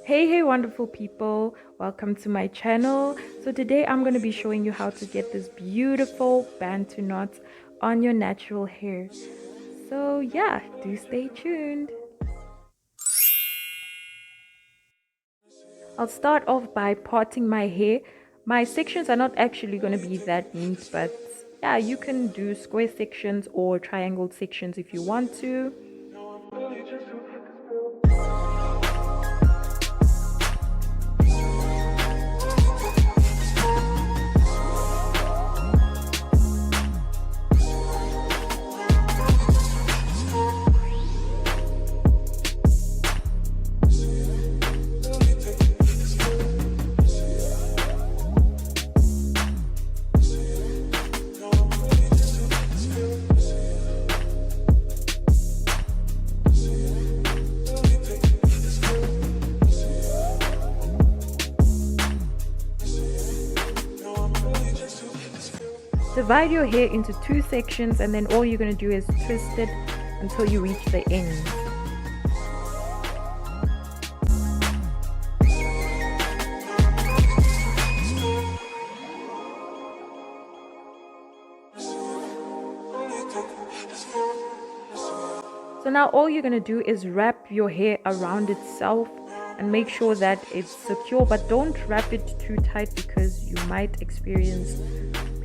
Hey wonderful people, welcome to my channel. So today I'm going to be showing you how to get this beautiful Bantu knot on your natural hair. So yeah, do stay tuned. I'll start off by parting my hair. My sections are not actually going to be that neat, but yeah, you can do square sections or triangle sections if you want to. Divide your hair into two sections, and then all you're going to do is twist it until you reach the ends. So now all you're going to do is wrap your hair around itself and make sure that it's secure, but don't wrap it too tight because you might experience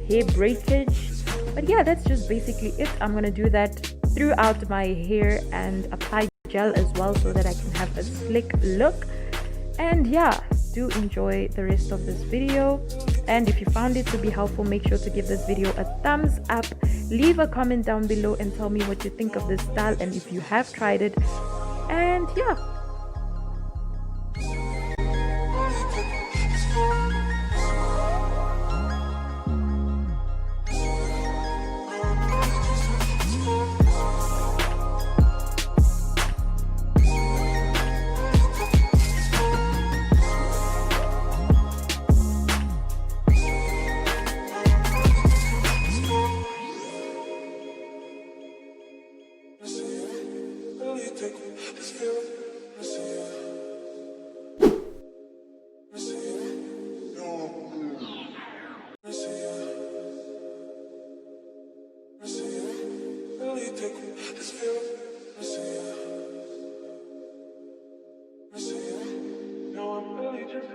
hair breakage. But yeah, that's just basically it. I'm going to do that throughout my hair and apply gel as well so that I can have a slick look. And yeah, do enjoy the rest of this video, and if you found it to be helpful, make sure to give this video a thumbs up, leave a comment down below and tell me what you think of this style and if you have tried it. And yeah, no, I'm really just